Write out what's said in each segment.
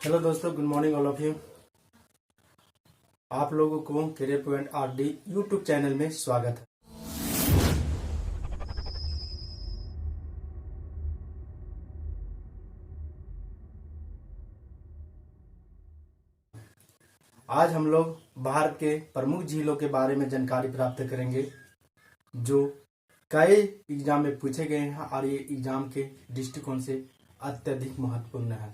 Hello दोस्तों, good morning all of you. आप लोगों को career point RD YouTube channel में स्वागत है। आज हम लोग भारत के प्रमुख झीलों के बारे में जानकारी प्राप्त करेंगे जो कई एग्जाम में पूछे गए हैं और ये एग्जाम के दृष्टिकोण से अत्यधिक महत्वपूर्ण है।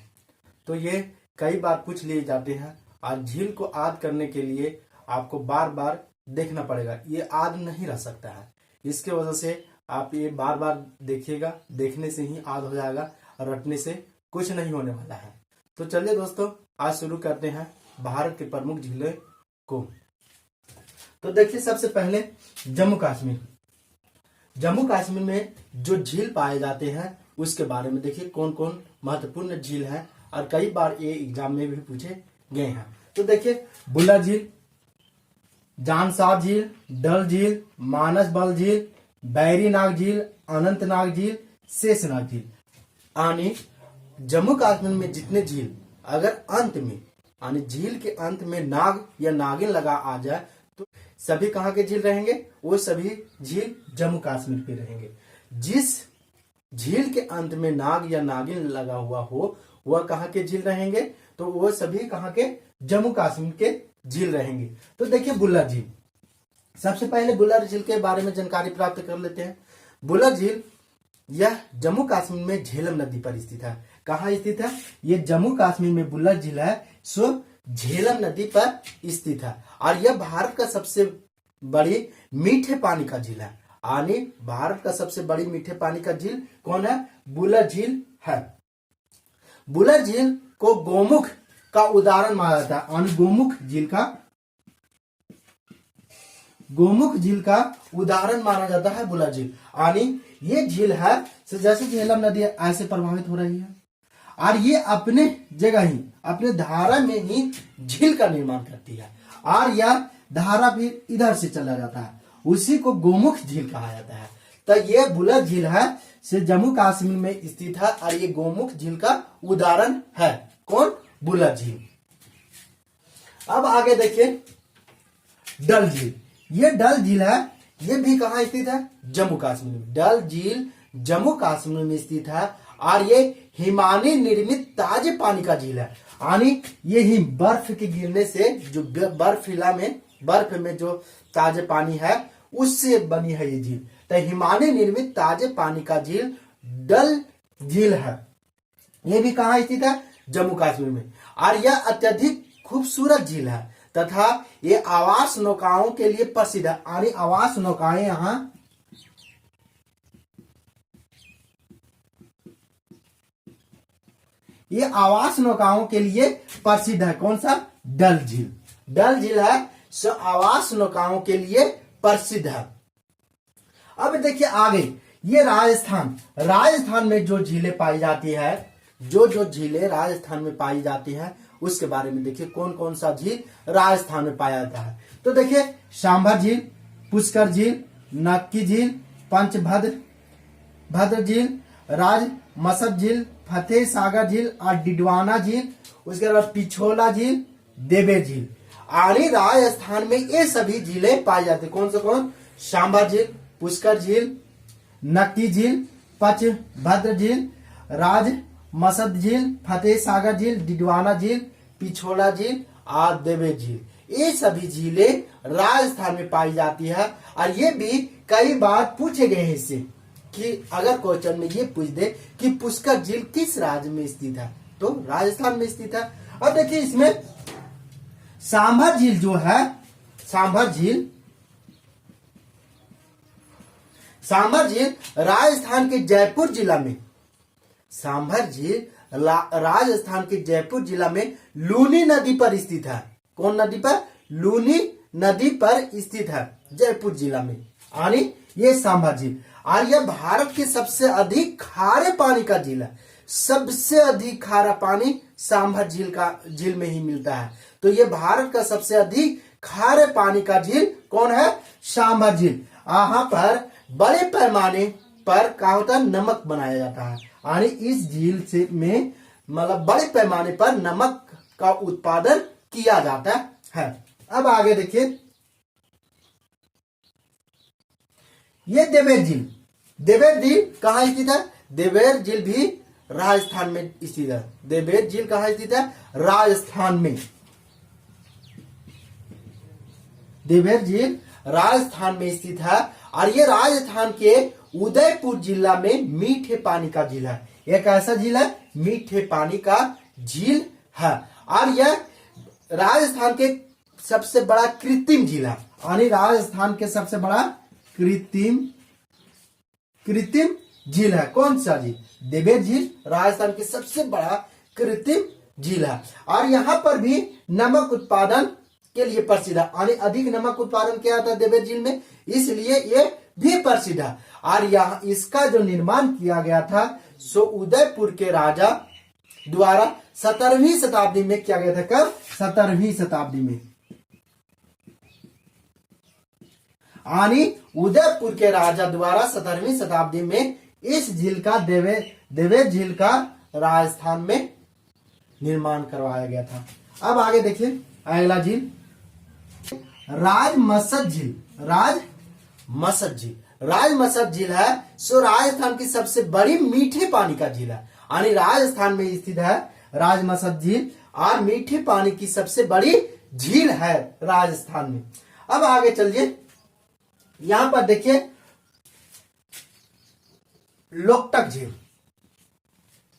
तो ये कई बार पूछ लिए जाते हैं और झील को याद करने के लिए आपको बार बार देखना पड़ेगा। ये याद नहीं रह सकता है, इसके वजह से आप ये बार बार देखिएगा। देखने से ही याद हो जाएगा और रटने से कुछ नहीं होने वाला है। तो चलिए दोस्तों, आज शुरू करते हैं भारत के प्रमुख झीलों को। तो देखिए, सबसे पहले जम्मू कश्मीर। जम्मू कश्मीर में जो झील पाए जाते हैं उसके बारे में देखिए कौन कौन महत्वपूर्ण झील है और कई बार ये एग्जाम में भी पूछे गए हैं। तो देखिए, बुलर झील, जानसार झील, डल झील, मानस बल झील, बैरी नाग झील, अनंतनाग झील, शेषनाग झील। यानी जम्मू कश्मीर में जितने झील अगर अंत में यानी झील के अंत में नाग या नागिन लगा आ जाए तो सभी कहाँ के झील रहेंगे? वो सभी झील जम्मू कश्मीर के रहेंगे। जिस झील के अंत में नाग या नागिन लगा हुआ हो वह कहाँ के झील रहेंगे? तो वो सभी कहाँ के? जम्मू कश्मीर के झील रहेंगे। तो देखिए, बुलर झील। सबसे पहले बुलर झील के बारे में जानकारी प्राप्त कर लेते हैं। बुलर झील यह जम्मू कश्मीर में झेलम नदी पर स्थित है। कहाँ स्थित है? ये जम्मू कश्मीर में बुलर झील है सो झेलम नदी पर स्थित है और यह भारत का सबसे बड़ी मीठे पानी का झील है। यानी भारत का सबसे बड़ी मीठे पानी का झील कौन है? बुलर झील है। बुलर झील को गोमुख का उदाहरण माना जाता है और गोमुख झील का उदाहरण माना जाता है बुलर झील। यानी ये झील है जैसे झेलम नदी ऐसे प्रभावित हो रही है और ये अपने जगह ही अपने धारा में ही झील का निर्माण करती है और यह धारा फिर इधर से चला जाता है, उसी को गोमुख झील कहा जाता है। तो ये बुलर झील है से जम्मू कश्मीर में स्थित है और ये गोमुख झील का उदाहरण है। कौन? बुलर झील। अब आगे देखिए, डल झील। ये डल झील है, ये भी कहाँ स्थित है? जम्मू कश्मीर में। डल झील जम्मू कश्मीर में स्थित है और ये हिमानी निर्मित ताजे पानी का झील है। यानी ये ही बर्फ के गिरने से जो बर्फ में जो ताजे पानी है उससे बनी है ये झील। तो हिमानी निर्मित ताजे पानी का झील डल झील है। ये भी कहाँ स्थित है? जम्मू कश्मीर में। और यह अत्यधिक खूबसूरत झील है तथा ये आवास नौकाओं के लिए प्रसिद्ध है। यानी आवास नौकाएं यहाँ ये आवास नौकाओं के लिए प्रसिद्ध है। कौन सा? डल झील। डल झील है सो आवास नौकाओं के लिए प्रसिद्ध है। अब देखिए आगे, ये राजस्थान में जो झीलें पाई जाती है, जो झीलें राजस्थान में पाई जाती हैं उसके बारे में देखिए कौन कौन सा झील राजस्थान में पाया जाता है। तो देखिए, सांभर झील, पुष्कर झील, नक्की झील, भद्र झील, राज मसद झील, फतेह सागर झील और डिडवाना झील। उसके बाद पिछोला झील, देवे झील। यानी राजस्थान में ये सभी झीलें पाई जाती है। कौन से कौन? सांभर झील, पुष्कर झील, नक्की झील, भद्र झील, राज मसद झील, फतेह सागर झील, डिडवाना झील, पिछोला झील और देवे झील। ये सभी झीलें राजस्थान में पाई जाती है और ये भी कई बार पूछे गए हैं इससे कि अगर क्वेश्चन में ये पूछ दे कि पुष्कर झील किस राज्य में स्थित है तो राजस्थान में स्थित है। अब देखिए, इसमें सांभर झील जो है, सांभर झील राजस्थान के जयपुर जिला में, सांभर झील राजस्थान के जयपुर जिला में लूनी नदी पर स्थित है। कौन नदी पर? लूनी नदी पर स्थित है जयपुर जिला में। यानी ये सांभर झील। और यह भारत के सबसे अधिक खारे पानी का झील है। सबसे अधिक खारा पानी सांभर झील में ही मिलता है। तो ये भारत का सबसे अधिक खारे पानी का झील कौन है? सांभर झील। यहाँ पर बड़े पैमाने पर क्या होता है? नमक बनाया जाता है। यानी इस झील से में मतलब बड़े पैमाने पर नमक का उत्पादन किया जाता है। अब आगे देखिए, ये देवेर झील। देवेर झील कहाँ स्थित है? देवेर झील भी राजस्थान में स्थित है। देवेर झील कहाँ स्थित है? राजस्थान में। देवेर झील राजस्थान में स्थित है और ये राजस्थान के उदयपुर जिला में मीठे पानी का झील है। एक ऐसा झील है, मीठे पानी का झील है और यह राजस्थान के सबसे बड़ा कृत्रिम झील है। यानी राजस्थान के सबसे बड़ा कृत्रिम झील है। कौन सा झील? देवेर झील राजस्थान के सबसे बड़ा कृत्रिम झील है और यहाँ पर भी नमक उत्पादन के लिए प्रसिद्ध है। यानी अधिक नमक उत्पादन किया जाता है देवेर झील में, इसलिए ये भी प्रसिद्ध है। और यहाँ इसका जो निर्माण किया गया था सो उदयपुर के राजा द्वारा 17वीं शताब्दी में किया गया था। कब? 17वीं शताब्दी में। यानी उदयपुर के राजा द्वारा 17वीं शताब्दी में इस झील का देवेर झील का राजस्थान में निर्माण करवाया गया था। अब आगे देखिए अगला झील, राजमसद झील। राजमसद झील, राजमसद झील है सो राजस्थान की सबसे बड़ी मीठे पानी का झील है। यानी राजस्थान में स्थित है राजमसद झील और मीठे पानी की सबसे बड़ी झील है राजस्थान में। अब आगे चलिए, यहां पर देखिए लोकटक झील।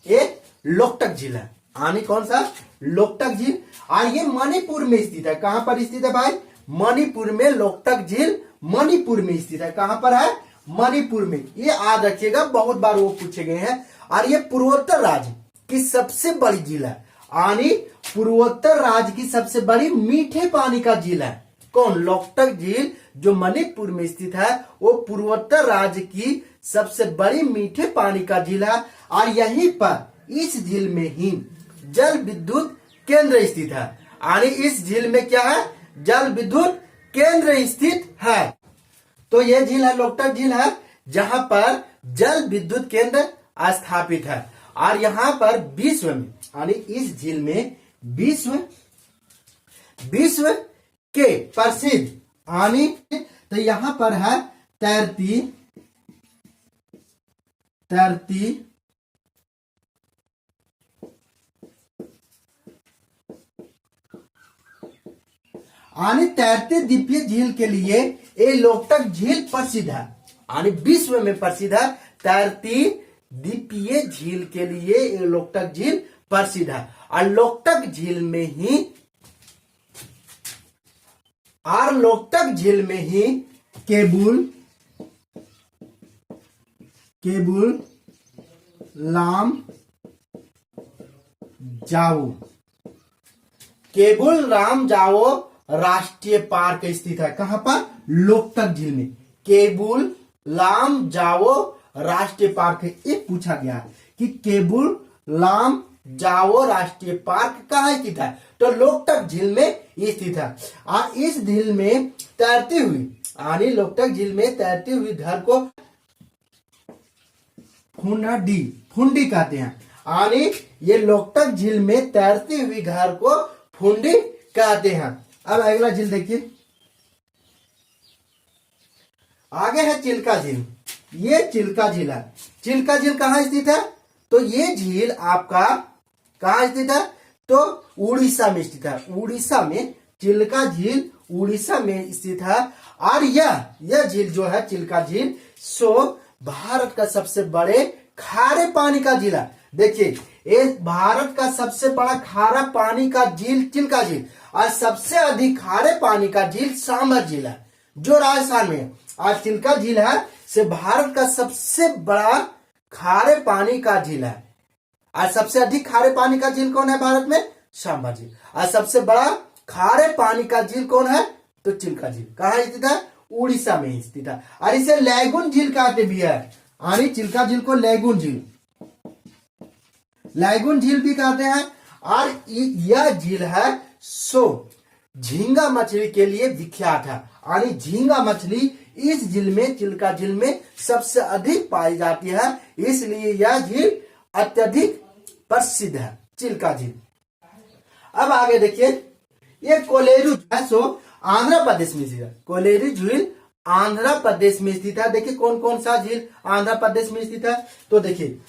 ये लोकटक झील है। यानी कौन सा? लोकटक झील। और ये मणिपुर में स्थित है। कहां पर स्थित है भाई? मणिपुर में। लोकटक झील मणिपुर में स्थित है। कहां पर है? मणिपुर में। ये याद रखिएगा, बहुत बार वो पूछे गए हैं। और ये पूर्वोत्तर राज्य की सबसे बड़ी झील है। यानी पूर्वोत्तर राज्य की सबसे बड़ी मीठे पानी का झील है। कौन? लोकटक झील जो मणिपुर में स्थित है वो पूर्वोत्तर राज्य की सबसे बड़ी मीठे पानी का झील है। और यहीं पर इस झील में ही जल विद्युत केंद्र स्थित है। यानी इस झील में क्या है? जल विद्युत केंद्र स्थित है। तो यह झील है, लोकटक झील है, जहां पर जल विद्युत केंद्र स्थापित है। और यहां पर विश्व में, यानी इस झील में विश्व के प्रसिद्ध, यानी तो यहां पर है तैरती यानी तैरते द्वीपीय झील के लिए ये लोकटक झील प्रसिद्ध है। यानी विश्व में प्रसिद्ध है। तैरती द्वीपीय झील के लिए ये लोकटक झील प्रसिद्ध है। और लोकटक झील में ही केबुल लामजाओ राष्ट्रीय पार्क स्थित है। कहां पर? लोकटक झील में। केबुल लामजाओ राष्ट्रीय पार्क है। ये पूछा गया कि केबुल लामजाओ राष्ट्रीय पार्क कहां स्थित है? तो लोकटक झील में स्थित है। और इस झील में तैरती हुई, यानी लोकटक झील में तैरती हुई घर को फुंडी कहते हैं। यानी ये लोकटक झील में तैरती हुई घर को फुंडी कहते हैं। अब अगला झील देखिए, आगे है चिल्का झील। ये चिल्का झील है। चिल्का झील कहां स्थित है? तो ये झील आपका कहां स्थित है? तो उड़ीसा में स्थित है। उड़ीसा में चिल्का झील उड़ीसा में स्थित है। और यह झील जो है चिल्का झील सो भारत का सबसे बड़े खारे पानी का झील है। देखिए, ये भारत का सबसे बड़ा खारा पानी का झील चिल्का झील और सबसे अधिक खारे पानी का झील सांभर झील है जो राजस्थान में है। और चिल्का झील है से भारत का सबसे बड़ा खारे पानी का झील है। और सबसे अधिक खारे पानी का झील कौन है भारत में? सांभर झील। और सबसे बड़ा खारे पानी का झील कौन है? तो चिल्का झील। कहां स्थित है? उड़ीसा में स्थित है। और इसे लैगून झील कहते भी है। यानी चिल्का झील को लैगून झील भी कहते हैं। और यह झील है सो झींगा मछली के लिए विख्यात है। यानी झींगा मछली इस झील में, चिल्का झील में सबसे अधिक पाई जाती है, इसलिए यह झील अत्यधिक प्रसिद्ध है, चिल्का झील। अब आगे देखिए, ये कोलेरू है सो आंध्र प्रदेश में स्थित है। कोलेरू झील आंध्र प्रदेश में स्थित है। देखिए कौन कौन सा झील आंध्र प्रदेश में स्थित है, तो देखिए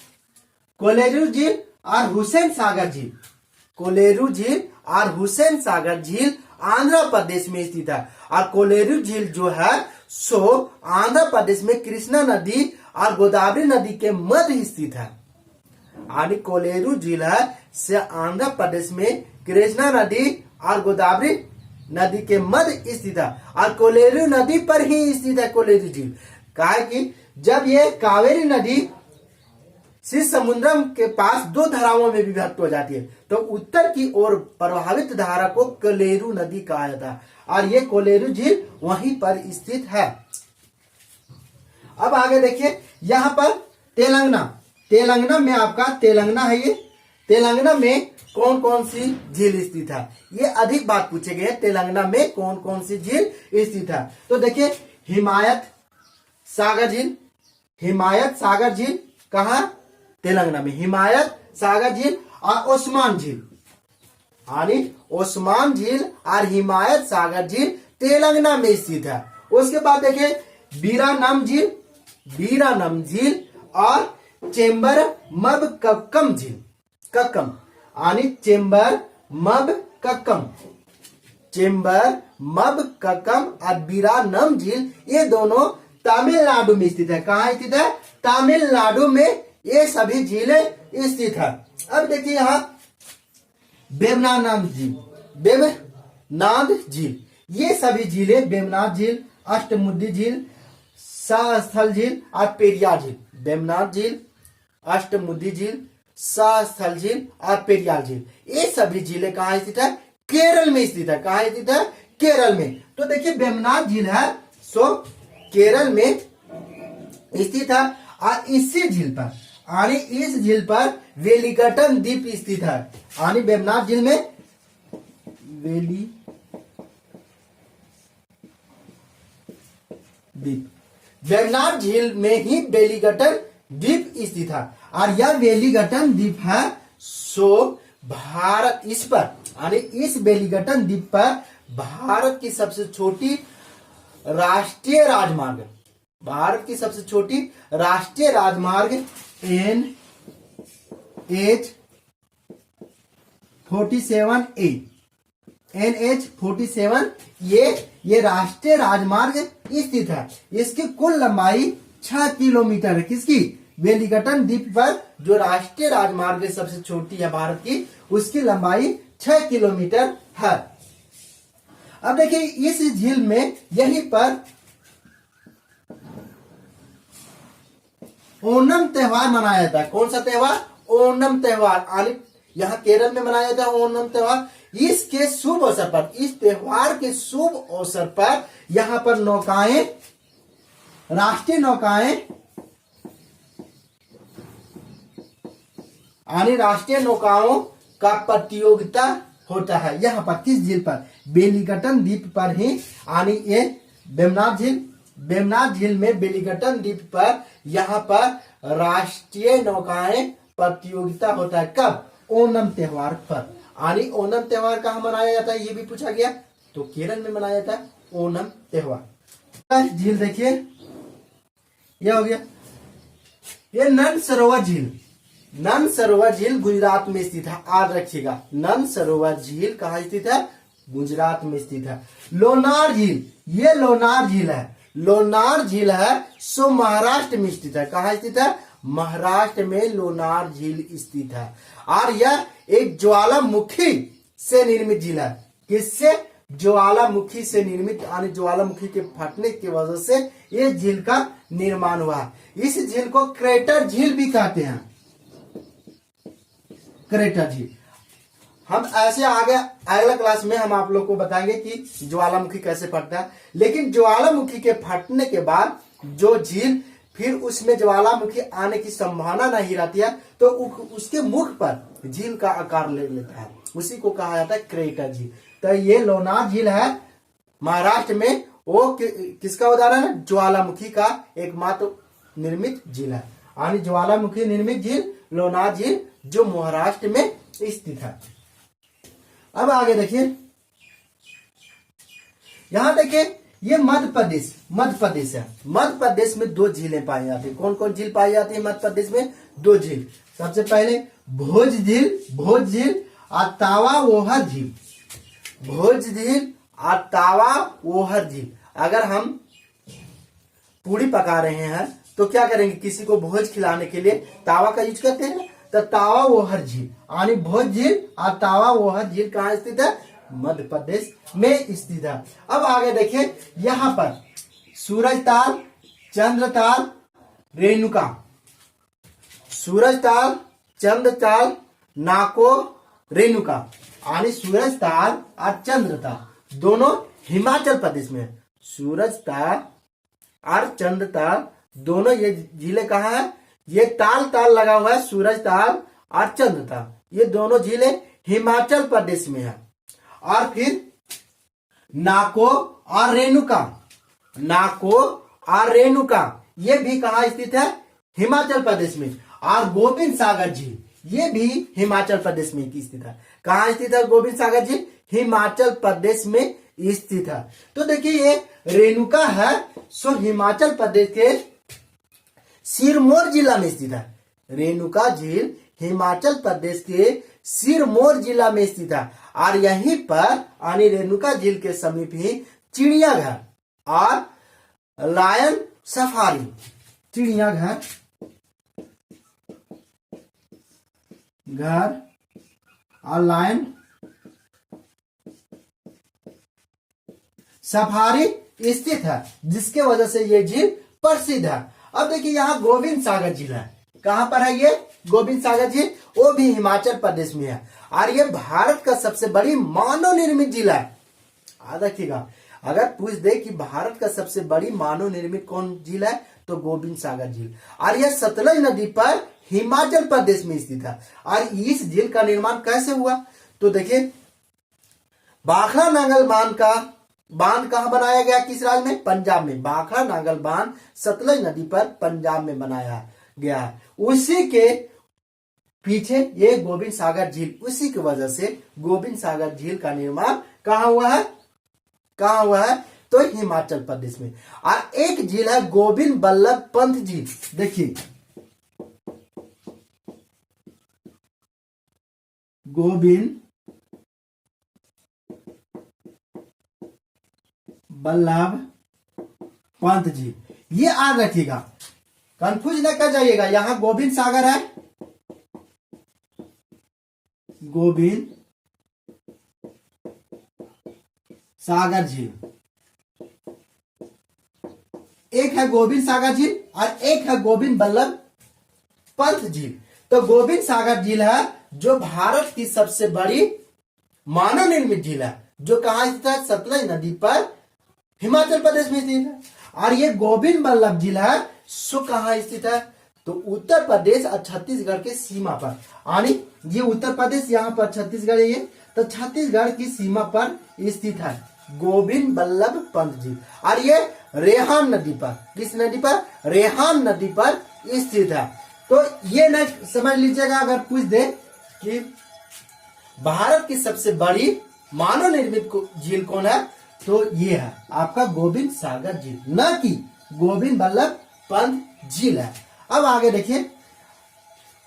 कोलेरू झील और हुसैन सागर झील। कोलेरू झील और हुसैन सागर झील आंध्र प्रदेश में स्थित है। और कोलेरू झील जो है सो आंध्र प्रदेश में कृष्णा नदी और गोदावरी नदी के मध्य स्थित है। यानी कोलेरू झील है से आंध्र प्रदेश में कृष्णा नदी और गोदावरी नदी के मध्य स्थित है। और कोलेरू नदी पर ही स्थित है कोलेरू झील। कहा कि जब ये कावेरी नदी शीत समुद्रम के पास दो धाराओं में विभक्त हो जाती है, तो उत्तर की ओर प्रभावित धारा को कोलेरू नदी कहा जाता है। और ये कोलेरू झील वहीं पर स्थित है। अब आगे देखिए, यहाँ पर तेलंगाना में आपका तेलंगाना है। ये तेलंगाना में कौन कौन सी झील स्थित है, ये अधिक बात पूछे गए। तेलंगाना में कौन कौन सी झील स्थित है, तो देखिए हिमायत सागर झील कहा, तेलंगाना में हिमायत सागर झील और ओस्मान झील। यानी ओस्मान झील और हिमायत सागर झील तेलंगाना में स्थित है। उसके बाद देखिए बीरानम झील और चेंबर मबक्कम झील। यानी चेंबर मबक्कम और बीरानम झील, ये दोनों तमिलनाडु में स्थित है। कहाँ स्थित है, तमिलनाडु में ये सभी झीलें स्थित है। अब देखिए यहाँ वेमनाथ झील, ये सभी झीलें वेमनाथ झील, अष्टमुडी झील, सहस्थल झील और पेरियार झील। वेमनाथ झील, अष्टमुडी झील, सहस्थल झील और पेरियार झील, ये सभी झीलें कहाँ स्थित है, केरल में स्थित है। कहाँ स्थित है, केरल में। तो देखिए वेमनाथ झील है सो केरल में स्थित है। और इसी झील पर यानी इस झील पर वेलिंगटन द्वीप स्थित है। यानी वेमनाथ झील में वेमनाथ झील में ही वेलिंगटन द्वीप स्थित है। और यह वेलिंगटन द्वीप है सो भारत इस पर यानी इस वेलिंगटन द्वीप पर भारत की सबसे छोटी राष्ट्रीय राजमार्ग, भारत की सबसे छोटी राष्ट्रीय राजमार्ग NH-47 ये राष्ट्रीय राजमार्ग स्थित है। इसकी कुल लंबाई 6 किलोमीटर है। किसकी, वेलिंगटन द्वीप पर जो राष्ट्रीय राजमार्ग सबसे छोटी है भारत की, उसकी लंबाई 6 किलोमीटर है। अब देखिए इस झील में यहीं पर ओणम त्योहार मनाया जाता है। कौन सा त्योहार, ओणम त्योहार। यहाँ केरल में मनाया जाता है ओणम त्योहार। इसके शुभ अवसर पर, इस त्योहार के शुभ अवसर पर यहाँ पर नौकाएं, राष्ट्रीय नौकाएं यानी राष्ट्रीय नौकाओं का प्रतियोगिता होता है। यहाँ पर किस झील पर, वेलिंगटन द्वीप पर ही। यानी ये वेमनाथ झील में वेलिंगटन द्वीप पर यहाँ पर राष्ट्रीय नौकाएं प्रतियोगिता होता है। कब, ओणम त्योहार पर। यानी ओणम त्योहार कहाँ मनाया जाता है, ये भी पूछा गया, तो केरल में मनाया जाता है ओणम त्योहार। झील देखिए ये हो गया, ये नंद सरोवर झील गुजरात में स्थित है। याद रखिएगा, नंद सरोवर झील कहाँ स्थित है, गुजरात में स्थित है। लोनार झील, ये लोनार झील है। लोनार झील है सो महाराष्ट्र में स्थित है। कहाँ स्थित है, महाराष्ट्र में लोनार झील स्थित है। और यह एक ज्वालामुखी से निर्मित झील है। किससे, ज्वालामुखी से निर्मित, यानी ज्वालामुखी के फटने की वजह से ये झील का निर्माण हुआ है। इस झील को क्रेटर झील भी कहते हैं, क्रेटर झील। हम ऐसे आगे अगला क्लास में हम आप लोग को बताएंगे कि ज्वालामुखी कैसे फटता है। लेकिन ज्वालामुखी के फटने के बाद जो झील, फिर उसमें ज्वालामुखी आने की संभावना नहीं रहती है, तो उसके मुख पर झील का आकार ले लेता है, उसी को कहा जाता है क्रेटर झील। तो ये लोनार झील है महाराष्ट्र में, वो किसका उदाहरण है, ज्वालामुखी का एकमात्र निर्मित झील है। यानी ज्वालामुखी निर्मित झील लोनार झील जो महाराष्ट्र में स्थित है। अब आगे देखिए, यहां देखिए ये मध्य प्रदेश है। मध्य प्रदेश में दो झीलें पाई जाती है। कौन कौन झील पाई जाती है मध्य प्रदेश में? दो झील। सबसे पहले भोज झील और तावा वोहर झील। भोज झील और तावा वोहर झील। अगर हम पूड़ी पका रहे हैं तो क्या करेंगे, किसी को भोज खिलाने के लिए तावा का यूज करते हैं, तो तावा वोहर झील यानी भोज झील और तावा वोहर झील कहाँ स्थित है? मध्य प्रदेश में स्थित है। अब आगे देखिए, यहां पर सूरजताल, चंद्रताल, रेणुका, सूरजताल, चंद्रताल, नाको, रेणुका यानी सूरजताल और चंद्रताल दोनों हिमाचल प्रदेश में है। सूरजताल और चंद्रताल दोनों ये झीलें कहाँ है? ये ताल लगा हुआ है, सूरजताल और चंद्रताल, ये दोनों झीलें हिमाचल प्रदेश में है। और फिर नाको और रेणुका ये भी कहाँ स्थित है? हिमाचल प्रदेश में। और गोविंद सागर झील ये भी हिमाचल प्रदेश में स्थित है। कहाँ स्थित है गोविंद सागर झील? हिमाचल प्रदेश में स्थित है। तो देखिए ये रेणुका है सो हिमाचल प्रदेश के सिरमौर जिला में स्थित है। रेणुका झील हिमाचल प्रदेश के सिरमौर जिला में स्थित है। और यहीं पर यानी रेणुका झील के समीप ही चिड़ियाघर और लायन सफारी, चिड़ियाघर और लायन सफारी स्थित है, जिसके वजह से ये झील प्रसिद्ध है। अब देखिए यहाँ गोविंद सागर झील है। कहां पर है ये गोविंद सागर झील? वो भी हिमाचल प्रदेश में है। और ये भारत का सबसे बड़ी मानव निर्मित झील है। याद रखिएगा, अगर पूछ दे कि भारत का सबसे बड़ी मानव निर्मित कौन झील है तो गोविंद सागर झील। और यह सतलज नदी पर हिमाचल प्रदेश में स्थित है। और इस झील का निर्माण कैसे हुआ तो देखिए, भाखड़ा नांगल बांध कहां बनाया गया? किस राज्य में? पंजाब में। भाखड़ा नांगल बांध सतलज नदी पर पंजाब में बनाया गया है। उसी के पीछे ये गोविंद सागर झील, उसी की वजह से गोविंद सागर झील का निर्माण कहां हुआ है तो हिमाचल प्रदेश में। और एक झील है गोविंद बल्लभ पंत झील। देखिए गोविंद बल्लभ पंत झील, ये याद रखिएगा, कंफ्यूज न कर जाइएगा। यहां गोविंद सागर है, गोविंद सागर झील, एक है गोविंद सागर झील और एक है गोविंद बल्लभ पंत झील। तो गोविंद सागर झील है जो भारत की सबसे बड़ी मानव निर्मित झील है, जो कहां स्थित है? सतलज नदी पर हिमाचल प्रदेश में स्थित है। और ये गोविंद बल्लभ झील है सो कहां स्थित है तो उत्तर प्रदेश और छत्तीसगढ़ के सीमा पर। यानी ये उत्तर प्रदेश, यहाँ पर छत्तीसगढ़ है, ये तो छत्तीसगढ़ की सीमा पर स्थित है गोविंद बल्लभ पंत झील। और ये रेहान नदी पर, किस नदी पर? रेहान नदी पर स्थित है। तो ये न समझ लीजिएगा, अगर पूछ दे कि भारत की सबसे बड़ी मानव निर्मित झील कौन है तो ये है आपका गोविंद सागर झील, न कि गोविंद बल्लभ पंत झील है। अब आगे देखिए,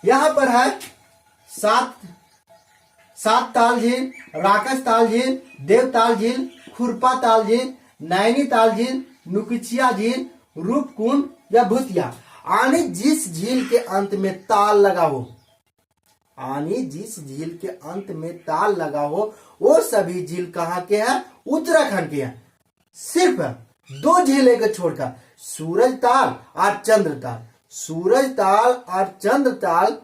यहां पर है सात ताल झील, राकस ताल झील, देवताल झील, खुरपा ताल झील, नैनीताल झील, नुकचिया झील, रूपकुंड या भूतिया। यानी जिस झील के अंत में ताल लगा हो, यानी जिस झील के अंत में ताल लगा हो वो सभी झील कहाँ के हैं? उत्तराखंड के हैं। सिर्फ दो झीलें को छोड़कर, सूरजताल और चंद्रताल, सूरजताल और चंद्रताल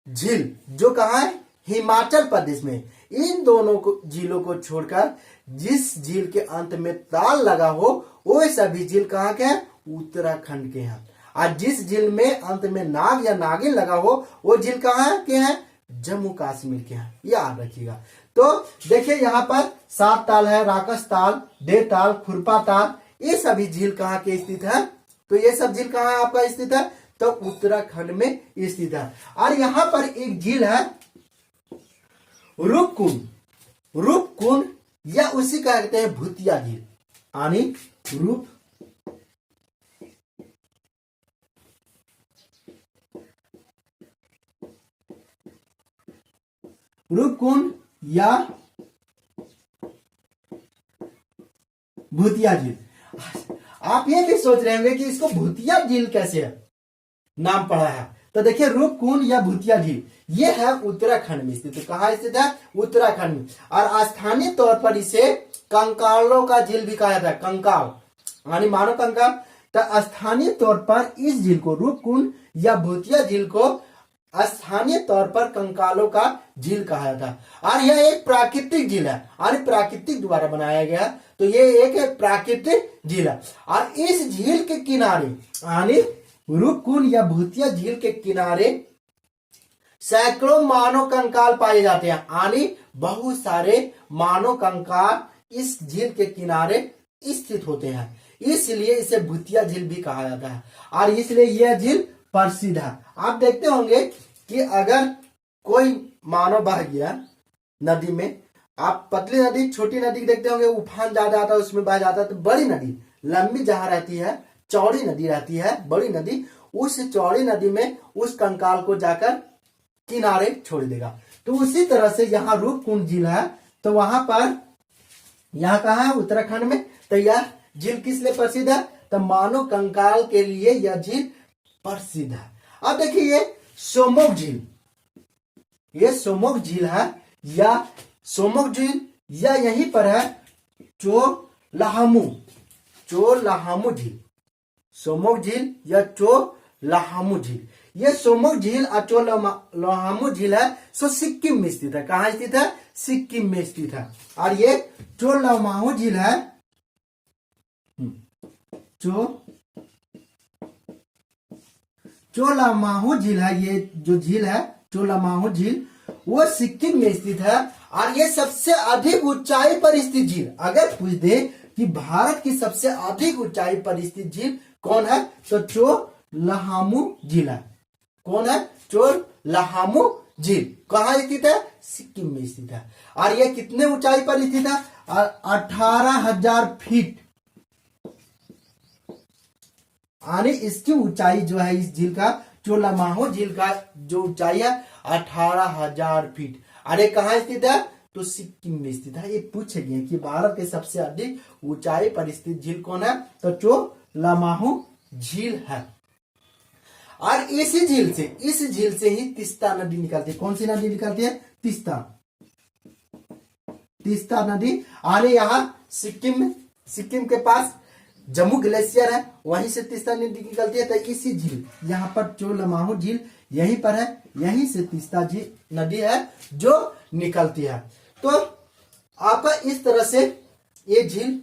झील जो कहाँ है? हिमाचल प्रदेश में। इन दोनों को झीलों को छोड़कर जिस झील के अंत में ताल लगा हो वो सभी झील कहाँ के हैं? उत्तराखंड के हैं। और जिस झील में अंत में नाग या नागिन लगा हो वो झील कहाँ के हैं? जम्मू कश्मीर के हैं, याद रखिएगा। तो देखिए यहाँ पर सात ताल है, राकस ताल, देवताल, खुरपा ताल, ये सभी झील कहाँ के स्थित है तो ये सब झील कहाँ आपका स्थित है तो उत्तराखंड में स्थित है। और यहाँ पर एक झील है रूपकुंड, रूपकुंड या उसी का कहते हैं भूतिया झील, यानी रूपकुंड या भूतिया झील। आप ये भी सोच रहे होंगे कि इसको भूतिया झील कैसे है नाम पड़ा है, तो देखिए रूपकुंड या भूतिया झील ये है उत्तराखंड में स्थित। कहाँ स्थित है? उत्तराखंड में। और स्थानीय तौर पर इसे कंकालों का झील भी कहा जाता है, कंकाल यानी मानव कंकाल। तो स्थानीय तौर पर इस झील को, रूपकुंड या भूतिया झील को स्थानीय तौर पर कंकालों का झील कहा जाता है। और यह एक प्राकृतिक झील है, और प्राकृतिक द्वारा बनाया गया, तो ये एक प्राकृतिक झील है। और इस झील के किनारे यानी रूपकुंड या भूतिया झील के किनारे सैकड़ों मानव कंकाल पाए जाते हैं, यानी बहुत सारे मानव कंकाल इस झील के किनारे स्थित होते हैं, इसलिए इसे भूतिया झील भी कहा जाता है। और इसलिए यह झील प्रसिद्ध है। आप देखते होंगे कि अगर कोई मानव बह गया नदी में, आप पतली नदी छोटी नदी देखते होंगे, उफान ज्यादा आता है उसमें बह जाता है, तो बड़ी नदी लंबी जहां रहती है, चौड़ी नदी रहती है, बड़ी नदी, उस चौड़ी नदी में उस कंकाल को जाकर किनारे छोड़ देगा। तो उसी तरह से यहाँ रूपकुंड झील है, तो वहां पर यहाँ कहा है उत्तराखंड में, तो यह झील किस लिए प्रसिद्ध है? तो मानव कंकाल के लिए यह झील प्रसिद्ध है। अब देखिए ये सोमोग झील, ये सोमोग झील है या सोमोग झील या यहीं पर है चोलाहामू, चोलाहामू झील, सोमोग झील या चोलाहामू झील। ये सोमोग झील और चोलाहामू झील है सो सिक्किम में स्थित है। कहाँ स्थित है? सिक्किम में स्थित है। और ये चोलाहामू झील है, चोलामाहू झील है, ये जो झील है चोलामाहू झील वो सिक्किम में स्थित है। और ये सबसे अधिक ऊंचाई पर स्थित झील, अगर पूछ दे कि भारत की सबसे अधिक ऊंचाई पर स्थित झील कौन है, तो चोलाहामू झील है। कौन है? चोलाहामू झील। कहाँ स्थित है? सिक्किम में स्थित है। और ये कितने ऊंचाई पर स्थित है? 18,000 फीट, यानी इसकी ऊंचाई जो है इस झील का, चोलामाहू झील का जो ऊंचाई है 18,000 फीट। अरे कहाँ स्थित है? तो सिक्किम में स्थित है। ये पूछे गए कि भारत के सबसे अधिक ऊंचाई पर स्थित झील कौन है, तो चोलामाहू झील है। और इसी झील से, इस झील से ही तीस्ता नदी निकलती है। कौन सी नदी निकलती है? तीस्ता, तीस्ता नदी। अरे यहाँ सिक्किम के पास जम्मू ग्लेशियर है, वहीं से तीस्ता नदी निकलती है। तो इसी झील, यहाँ पर चोलामाहू झील यहीं पर है, यहीं से तीस्ता झील नदी है जो निकलती है। तो आपका इस तरह से ये झील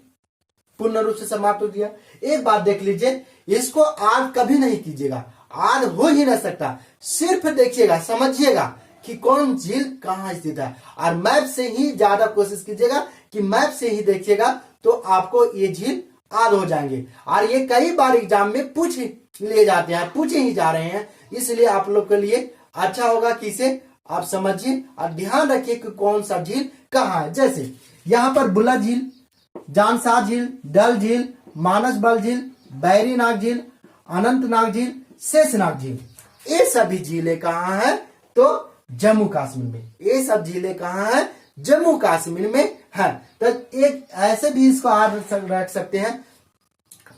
पूर्ण रूप से समाप्त हो गया। एक बात देख लीजिए, इसको आद कभी नहीं कीजिएगा, आद हो ही नहीं सकता। सिर्फ देखिएगा, समझिएगा कि कौन झील कहाँ स्थित है, और मैप से ही ज्यादा कोशिश कीजिएगा कि मैप से ही देखिएगा, तो आपको ये झील याद हो जाएंगे। और ये कई बार एग्जाम में पूछ लिए जाते हैं, पूछे ही जा रहे हैं, इसलिए आप लोग के लिए अच्छा होगा कि इसे आप समझिए और ध्यान रखिए कि कौन सा झील कहाँ है। जैसे यहाँ पर बुला झील, जानसार झील, डल झील, मानसबल झील, बैरीनाग झील, अनंतनाग झील, शेषनाग झील, ये सभी झीलें कहाँ हैं? तो जम्मू कश्मीर में। ये सब झीलें कहाँ हैं? जम्मू कश्मीर में है। तो एक ऐसे भी इसको रख सकते हैं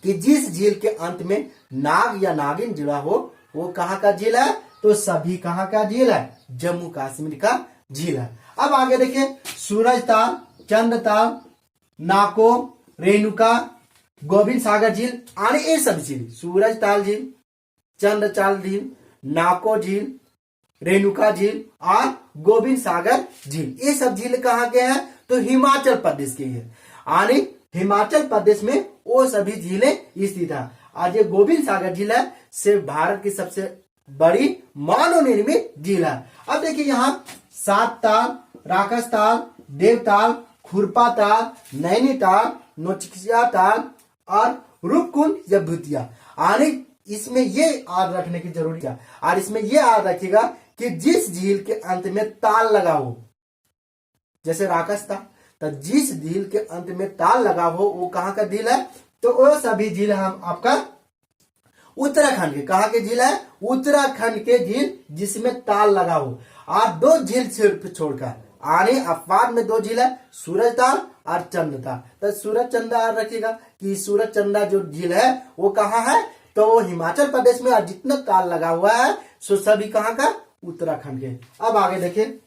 कि जिस झील के अंत में नाग या नागिन जुड़ा हो वो कहाँ का झील है? तो सभी कहाँ का झील है? जम्मू कश्मीर का झील है। अब आगे देखिए, सूरज ताल, चंद्र ताल, नाको, रेणुका, गोविंद सागर झील, और ये सब झील, सूरज ताल झील, चंद्र ताल झील, नाको झील, रेणुका झील और गोविंद सागर झील, ये सब झील कहाँ के हैं? तो हिमाचल प्रदेश के हैं। यानी हिमाचल प्रदेश में वो सभी झीलें स्थित है। और ये गोविंद सागर झील है से भारत की सबसे बड़ी मानव निर्मित झील है। अब देखिए यहाँ सात ताल, राकस ताल, देवताल, खुरपा ताल, नैनीताल, नौचखिया ताल और रूपकुंड या भूतिया, यानी इसमें ये याद रखने की जरूरत है, और इसमें ये याद रखिएगा कि जिस झील के अंत में ताल लगा हो, जैसे राकस था, तो जिस झील के अंत में ताल लगा हो वो कहाँ का झील है, तो वो सभी झील हम आपका उत्तराखंड के, कहाँ के झील है, उत्तराखंड के झील जिसमें ताल लगा हो। और दो झील सिर्फ छोड़कर आने अपवाद में दो झील है, सूरज ताल और चंद्र ताल। तो सूरज चंद्र रखिएगा कि सूरज चंद्र जो झील है वो कहाँ है, तो वो हिमाचल प्रदेश में, और जितना ताल लगा हुआ है सो सभी कहाँ का, उत्तराखंड के। अब आगे देखिए,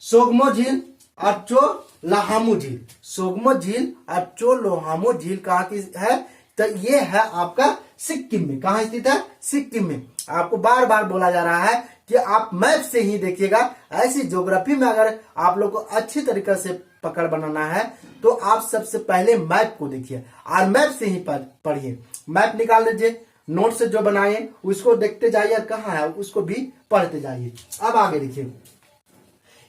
सोगमो झील और चो लाहामू झील, सोगमो झील और चो लोहामू झील कहाँ की है, तो ये है आपका सिक्किम में। कहाँ स्थित है, सिक्किम में। आपको बार बार बोला जा रहा है कि आप मैप से ही देखिएगा, ऐसी ज्योग्राफी में अगर आप लोग को अच्छी तरीके से पकड़ बनाना है तो आप सबसे पहले मैप को देखिए और मैप से ही पढ़िए। मैप निकाल लीजिए, नोट से जो बनाए उसको देखते जाइए, कहाँ है उसको भी पढ़ते जाइए। अब आगे देखिए,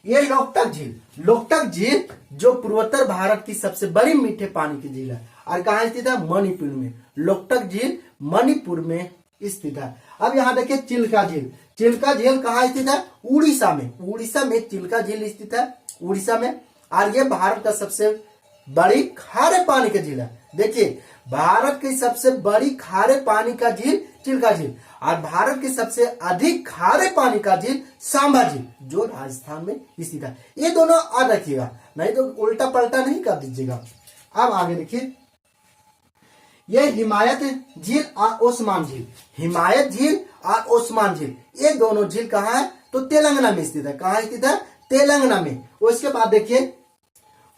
ये लोकटक झील, लोकटक झील जो पूर्वोत्तर भारत की सबसे बड़ी मीठे पानी की झील है, और कहाँ स्थित है, मणिपुर में। लोकटक झील मणिपुर में स्थित है। अब यहाँ देखिए चिल्का झील, चिल्का झील कहाँ स्थित है, उड़ीसा में। उड़ीसा में चिल्का झील स्थित है, उड़ीसा में। और ये भारत का सबसे बड़ी खारे पानी का झील है। देखिए, भारत की सबसे बड़ी खारे पानी का झील चिल्का झील, और भारत की सबसे अधिक खारे पानी का झील सांभर झील जो राजस्थान में स्थित है। ये दोनों याद रखिएगा, नहीं तो उल्टा पलटा नहीं कर दीजिएगा। अब आगे देखिए, ये हिमायत झील और ओस्मान झील, हिमायत झील और ओस्मान झील, ये दोनों झील कहाँ है, तो तेलंगाना में स्थित है। कहाँ स्थित है, तेलंगाना में। उसके बाद देखिए,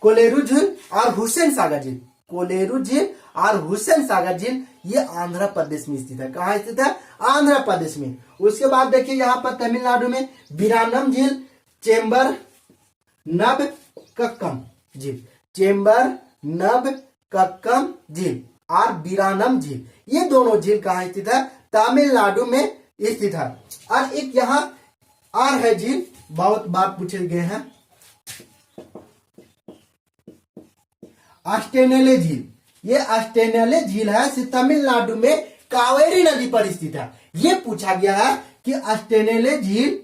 कोलेरू झील और हुसैन सागर झील, कोलेरू झील और हुसैन सागर झील ये आंध्र प्रदेश में स्थित है। कहाँ स्थित है, आंध्र प्रदेश में। उसके बाद देखिए, यहाँ पर तमिलनाडु में वीरानम झील, चेंबर नब कक्कम झील, चेंबर नब कक्कम झील और वीरानम झील, ये दोनों झील कहाँ स्थित है, तमिलनाडु में स्थित है। और एक यहाँ और है झील, बहुत बार पूछे गए हैं, अस्टेनेले झील। ये अस्टेनेले झील है, तमिलनाडु में कावेरी नदी पर स्थित है। ये पूछा गया है कि अस्टेनेले झील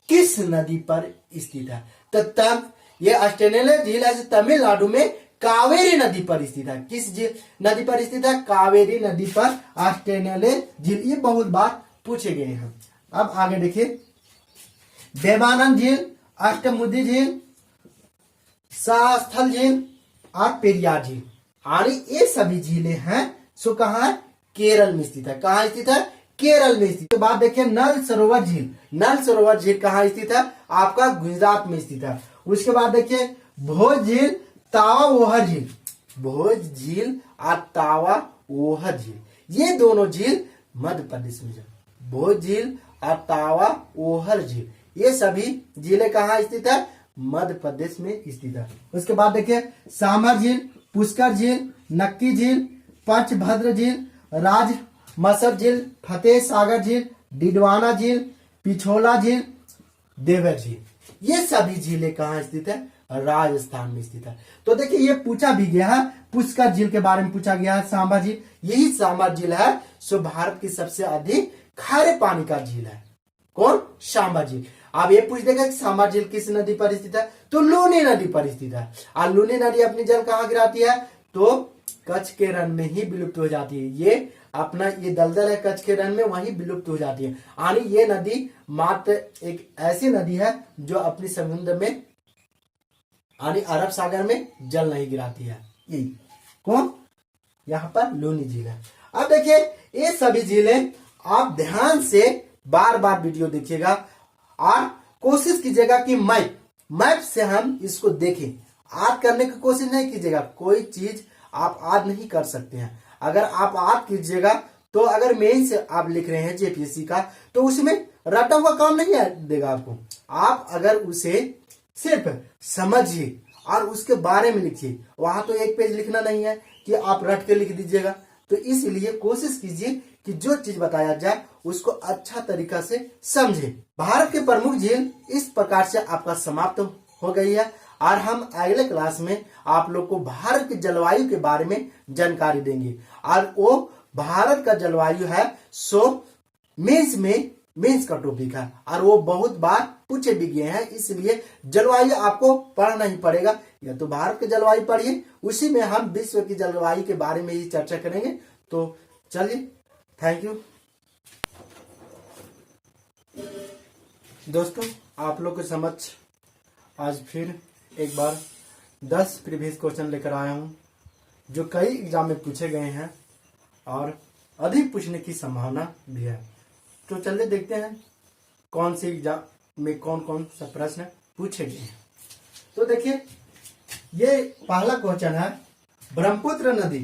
किस नदी पर स्थित है, तो तब ये अस्टेनेले झील है तमिलनाडु में कावेरी नदी पर स्थित है। किस नदी पर स्थित है, कावेरी नदी पर अस्टेनेले झील। ये बहुत बार पूछे गए हैं। अब आगे देखिए, देवानंद झील, अष्टमुदी झील, सास्थल झील और पेरियार झील, और ये सभी झीलें हैं सो कहाँ, केरल में स्थित है। कहाँ स्थित है, केरल में स्थित। तो बात देखिए, नल सरोवर झील, नल सरोवर झील कहाँ स्थित है, आपका गुजरात में स्थित है। उसके बाद देखिए, भोज झील, तावा ओहर झील, भोज झील और तावा ओहर झील, ये दोनों झील मध्य प्रदेश में है। भोज झील और तावा ओहर झील, ये सभी झीलें कहाँ स्थित है, मध्य प्रदेश में स्थित है। उसके बाद देखिए, सांभर झील, पुष्कर झील, नक्की झील, पंचभद्र झील, राज मसर झील, फतेह सागर झील, डिडवाना झील, पिछोला झील, देवर झील, ये सभी झीलें कहाँ स्थित है, राजस्थान में स्थित है। तो देखिए, ये पूछा भी गया है, पुष्कर झील के बारे में पूछा गया है, सांभर झील, यही सांभर झील है सो भारत की सबसे अधिक खारे पानी का झील है। कौन, सांभर झील। अब ये पूछ देगा कि सांभर झील किस नदी पर स्थित है, तो लूनी नदी पर स्थित है। और लूनी नदी अपनी जल कहाँ गिराती है, तो कच्छ के रण में ही विलुप्त हो जाती है। ये अपना ये दलदल है कच्छ के रण में, वहीं विलुप्त हो जाती है। यानी ये नदी मात्र एक ऐसी नदी है जो अपनी समुद्र में यानी अरब सागर में जल नहीं गिराती है। ये कौन, यहाँ पर लूनी झील है। अब देखिए, ये सभी झीलें आप ध्यान से बार बार वीडियो देखिएगा और कोशिश कीजिएगा कि मैप से हम इसको देखें। याद करने की कोशिश नहीं कीजिएगा, कोई चीज आप याद नहीं कर सकते हैं। अगर आप याद कीजिएगा तो अगर मेन से आप लिख रहे हैं जेपीएससी का, तो उसमें रटा हुआ काम नहीं देगा आपको। आप अगर उसे सिर्फ समझिए और उसके बारे में लिखिए, वहां तो एक पेज लिखना नहीं है कि आप रट के लिख दीजिएगा। तो इसलिए कोशिश कीजिए कि जो चीज बताया जाए उसको अच्छा तरीका से समझे। भारत के प्रमुख झील इस प्रकार से आपका समाप्त हो गई है, और हम अगले क्लास में आप लोग को भारत की जलवायु के बारे में जानकारी देंगे, और वो भारत का जलवायु है सो मेंस का टॉपिक है और वो बहुत बार पूछे भी गए हैं, इसलिए जलवायु आपको पढ़ना ही पड़ेगा। या तो भारत की जलवायु पढ़िए, उसी में हम विश्व की जलवायु के बारे में ही चर्चा करेंगे। तो चलिए, थैंक यू दोस्तों। आप लोग के समक्ष आज फिर एक बार 10 प्रीवियस क्वेश्चन लेकर आया हूं जो कई एग्जाम में पूछे गए हैं और अधिक पूछने की संभावना भी है। तो चलिए देखते हैं कौन से एग्जाम में कौन कौन सा प्रश्न पूछे गए हैं। तो देखिए, ये पहला क्वेश्चन है, ब्रह्मपुत्र नदी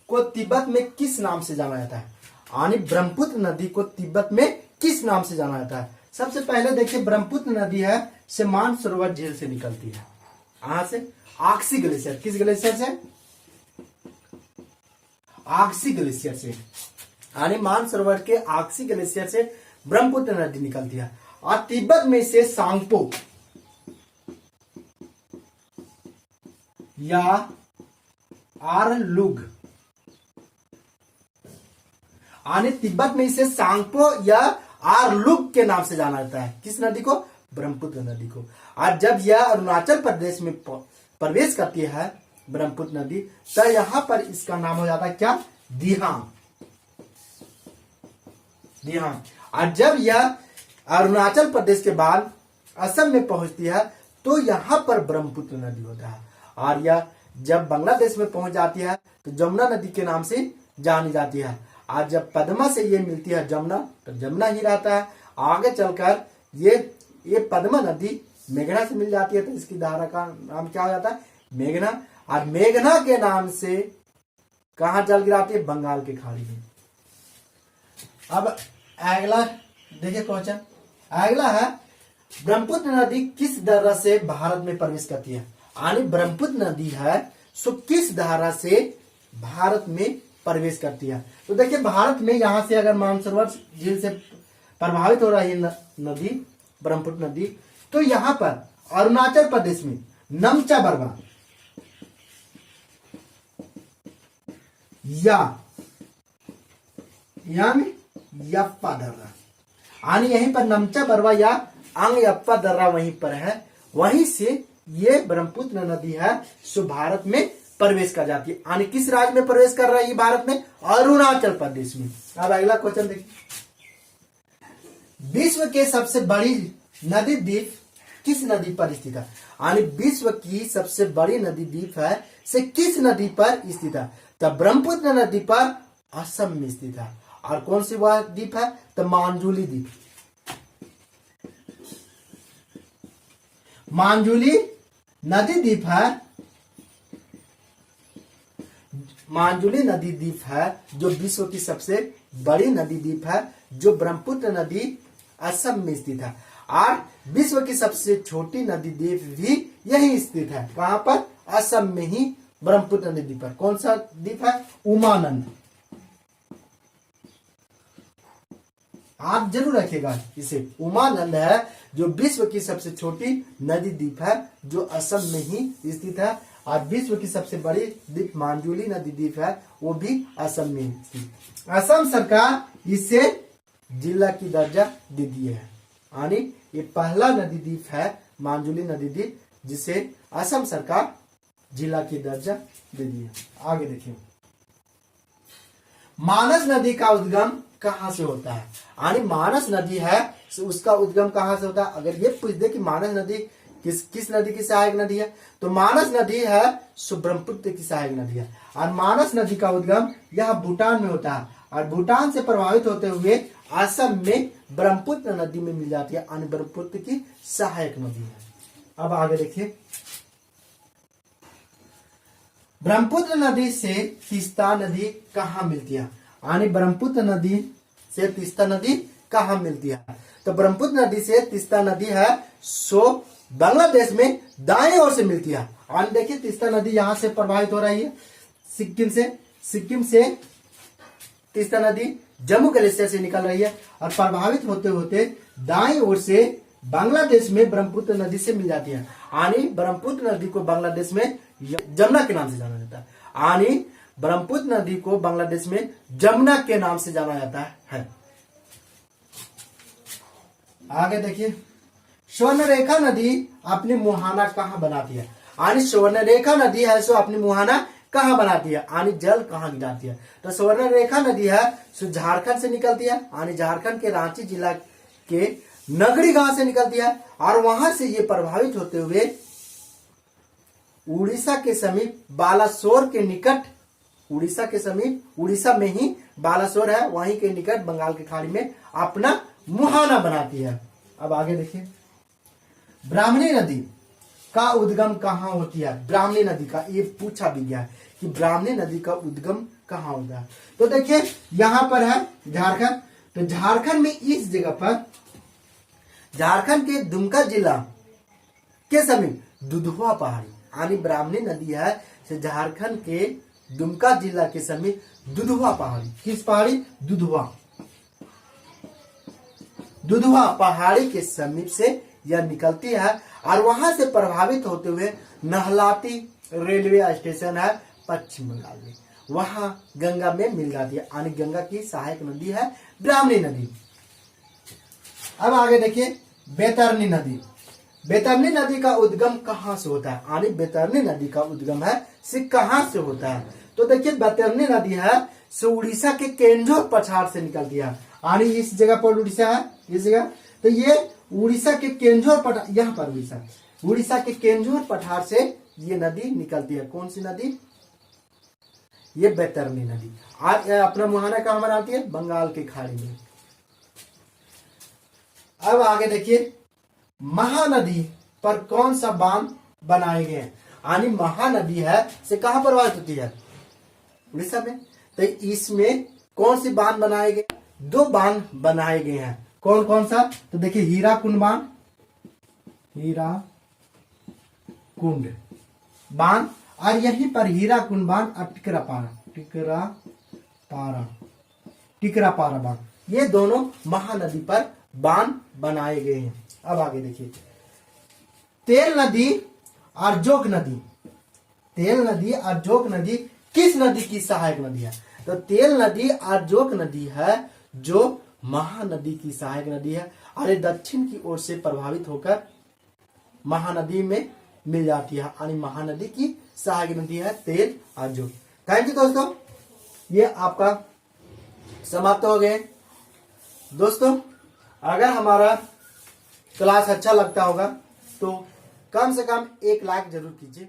को तिब्बत में किस नाम से जाना जाता है? यानी ब्रह्मपुत्र नदी को तिब्बत में किस नाम से जाना जाता है? सबसे पहले देखिए, ब्रह्मपुत्र नदी है से मानसरोवर झील से निकलती है। यहां से आक्सी ग्लेशियर, किस ग्लेशियर से? आक्सी ग्लेशियर से, यानी मानसरोवर के आक्सी ग्लेशियर से ब्रह्मपुत्र नदी निकलती है। और तिब्बत में से सांगपो या आरलुग, यानी तिब्बत में इसे सांगपो या आरलुग के नाम से जाना जाता है। किस नदी को? ब्रह्मपुत्र नदी को। और जब यह अरुणाचल प्रदेश में प्रवेश करती है ब्रह्मपुत्र नदी, तो यहां पर इसका नाम हो जाता है क्या? दिहांग। और जब यह अरुणाचल प्रदेश के बाद असम में पहुंचती है तो यहां पर ब्रह्मपुत्र नदी होता है। और यह जब बांग्लादेश में पहुंच जाती है तो जमुना नदी के नाम से जानी जाती है। आज जब पद्मा से ये मिलती है जमुना, तो जमुना ही रहता है। आगे चलकर ये पद्मा नदी मेघना से मिल जाती है तो इसकी धारा का नाम क्या हो जाता है? मेघना। और मेघना के नाम से कहां जल गिराती है? बंगाल की खाड़ी में। अब अगला देखिए क्वेश्चन, अगला है, ब्रह्मपुत्र नदी किस धारा से भारत में प्रवेश करती है? यानी ब्रह्मपुत्र नदी है सो किस धारा से भारत में प्रवेश करती है? तो देखिए, भारत में यहां से अगर मानसरोवर झील से प्रभावित हो रही है नदी ब्रह्मपुत्र नदी, तो यहां पर अरुणाचल प्रदेश में नमचा बरवा यानी यप्पा दर्रा, यानी यहीं पर नमचा बरवा या अंग यप्पा दर्रा वहीं पर है, वहीं से ये ब्रह्मपुत्र नदी है सो भारत में प्रवेश कर जाती है। यानी किस राज्य में प्रवेश कर रही है भारत में? अरुणाचल प्रदेश में। अब अगला क्वेश्चन देखिए, विश्व के सबसे बड़ी नदी द्वीप किस नदी पर स्थित है? यानी विश्व की सबसे बड़ी नदी द्वीप है से किस नदी पर स्थित है? तो ब्रह्मपुत्र नदी पर असम में स्थित है। और कौन सी वह द्वीप है? तो मांजुली द्वीप। मांजुली नदी द्वीप है, मांजुली नदी द्वीप है जो विश्व की सबसे बड़ी नदी द्वीप है, जो ब्रह्मपुत्र नदी असम में स्थित है। और विश्व की सबसे छोटी नदी द्वीप भी यही स्थित है। कहां पर? असम में ही ब्रह्मपुत्र नदी पर। कौन सा द्वीप है? उमानंद। आप जरूर रखिएगा इसे, उमानंद है जो विश्व की सबसे छोटी नदी द्वीप है जो असम में ही स्थित है। और विश्व की सबसे बड़ी द्वीप मांजुली नदी द्वीप है, वो भी असम में स्थित। असम सरकार इसे जिला की दर्जा दे दिए है। यानी ये पहला नदी द्वीप है मांजुली नदी द्वीप जिसे असम सरकार जिला की दर्जा दे दी है। आगे देखिए, मानस नदी का उद्गम कहां से होता है? यानी मानस नदी है उसका उद्गम कहां से होता है? अगर ये पूछ दे कि मानस नदी किस नदी की सहायक नदी है, तो मानस नदी है सो ब्रह्मपुत्र की सहायक नदी है। और मानस नदी का उद्गम यह भूटान में होता है और भूटान से प्रभावित होते हुए असम में ब्रह्मपुत्र नदी में मिल जाती है, यानी ब्रह्मपुत्र की सहायक नदी है। अब आगे देखिए, ब्रह्मपुत्र नदी से तीस्ता नदी कहां मिलती है? यानी ब्रह्मपुत्र नदी से तीस्ता नदी कहां मिलती है? तो ब्रह्मपुत्र नदी से तीस्ता नदी है सो बांग्लादेश में दाएं ओर से मिलती है। और देखिए, तीस्ता नदी यहां से प्रभावित हो रही है सिक्किम से तीस्ता नदी जम्मू ग्लेशियर से निकल रही है और प्रभावित होते होते दाएं ओर से बांग्लादेश में ब्रह्मपुत्र नदी से मिल जाती है। यानी ब्रह्मपुत्र नदी को बांग्लादेश में जमुना के नाम से जाना जाता है। यानी ब्रह्मपुत्र नदी को बांग्लादेश में जमुना के नाम से जाना जाता है। आगे देखिए, स्वर्णरेखा नदी अपनी मुहाना कहाँ बनाती है? यानी स्वर्णरेखा नदी है सो अपनी मुहाना कहाँ बनाती है, यानी जल कहाँ गिराती है? तो स्वर्णरेखा नदी है सो झारखंड से निकलती है, यानी झारखंड के रांची जिला के नगरी गांव से निकलती है और वहां से ये प्रभावित होते हुए उड़ीसा के समीप बालासोर के निकट, उड़ीसा के समीप, उड़ीसा में ही बालासोर है, वहीं के निकट बंगाल की खाड़ी में अपना मुहाना बनाती है। अब आगे देखिए, ब्राह्मणी नदी का उद्गम कहाँ होती है? ब्राह्मणी नदी का ये पूछा भी गया है कि ब्राह्मणी नदी का उद्गम कहाँ होता है। तो देखिए यहां पर है झारखंड, तो झारखंड में इस जगह पर, झारखंड के दुमका जिला के समीप दुधवा पहाड़ी, यानी ब्राह्मणी नदी है से झारखंड के दुमका जिला के समीप दुधवा पहाड़ी, किस पहाड़ी? दुधवा, दुधवा पहाड़ी के समीप से यह निकलती है और वहां से प्रभावित होते हुए नहलाती रेलवे स्टेशन है पश्चिम बंगाल में, वहां गंगा में मिल जाती है, यानी गंगा की सहायक नदी है ब्राह्मणी नदी। अब आगे देखिए, बैतरणी नदी, बैतरणी नदी का उद्गम कहां से होता है? यानी बैतरणी नदी का उद्गम है से कहां से होता है? तो देखिए बैतरणी नदी है सो उड़ीसा के केंझोर पठार से निकलती है, यानी इस जगह पर उड़ीसा है, इस जगह, तो ये उड़ीसा के केंझोर पठार, यहाँ पर उड़ीसा के केंझोर पठार से ये नदी निकलती है। कौन सी नदी? ये बैतरणी नदी। आज अपना मुहाना कहां बनाती है? बंगाल की खाड़ी में। अब आगे देखिए, महानदी पर कौन सा बांध बनाए गए हैं? यानी महानदी है से कहां प्रवाहित होती है? उड़ीसा में। तो इसमें कौन सी बांध बनाए गए? 2 बांध बनाए गए हैं। कौन कौन सा? तो देखिए हीराकुंड बांध, हीराकुंड बांध, और यहीं पर हीराकुंड बांध और टिकरापारा बांध, ये दोनों महानदी पर बांध बनाए गए हैं। अब आगे देखिए, तेल नदी और जोक नदी, तेल नदी और जोक नदी किस नदी की सहायक नदी है? तो तेल नदी और जोक नदी है जो महानदी की सहायक नदी है और ये दक्षिण की ओर से प्रभावित होकर महानदी में मिल जाती है, यानी महानदी की सहायक नदी है तेल और जोक। थैंक यू दोस्तों, ये आपका समाप्त हो गए। दोस्तों अगर हमारा क्लास अच्छा लगता होगा तो कम से कम 1 लाइक जरूर कीजिए।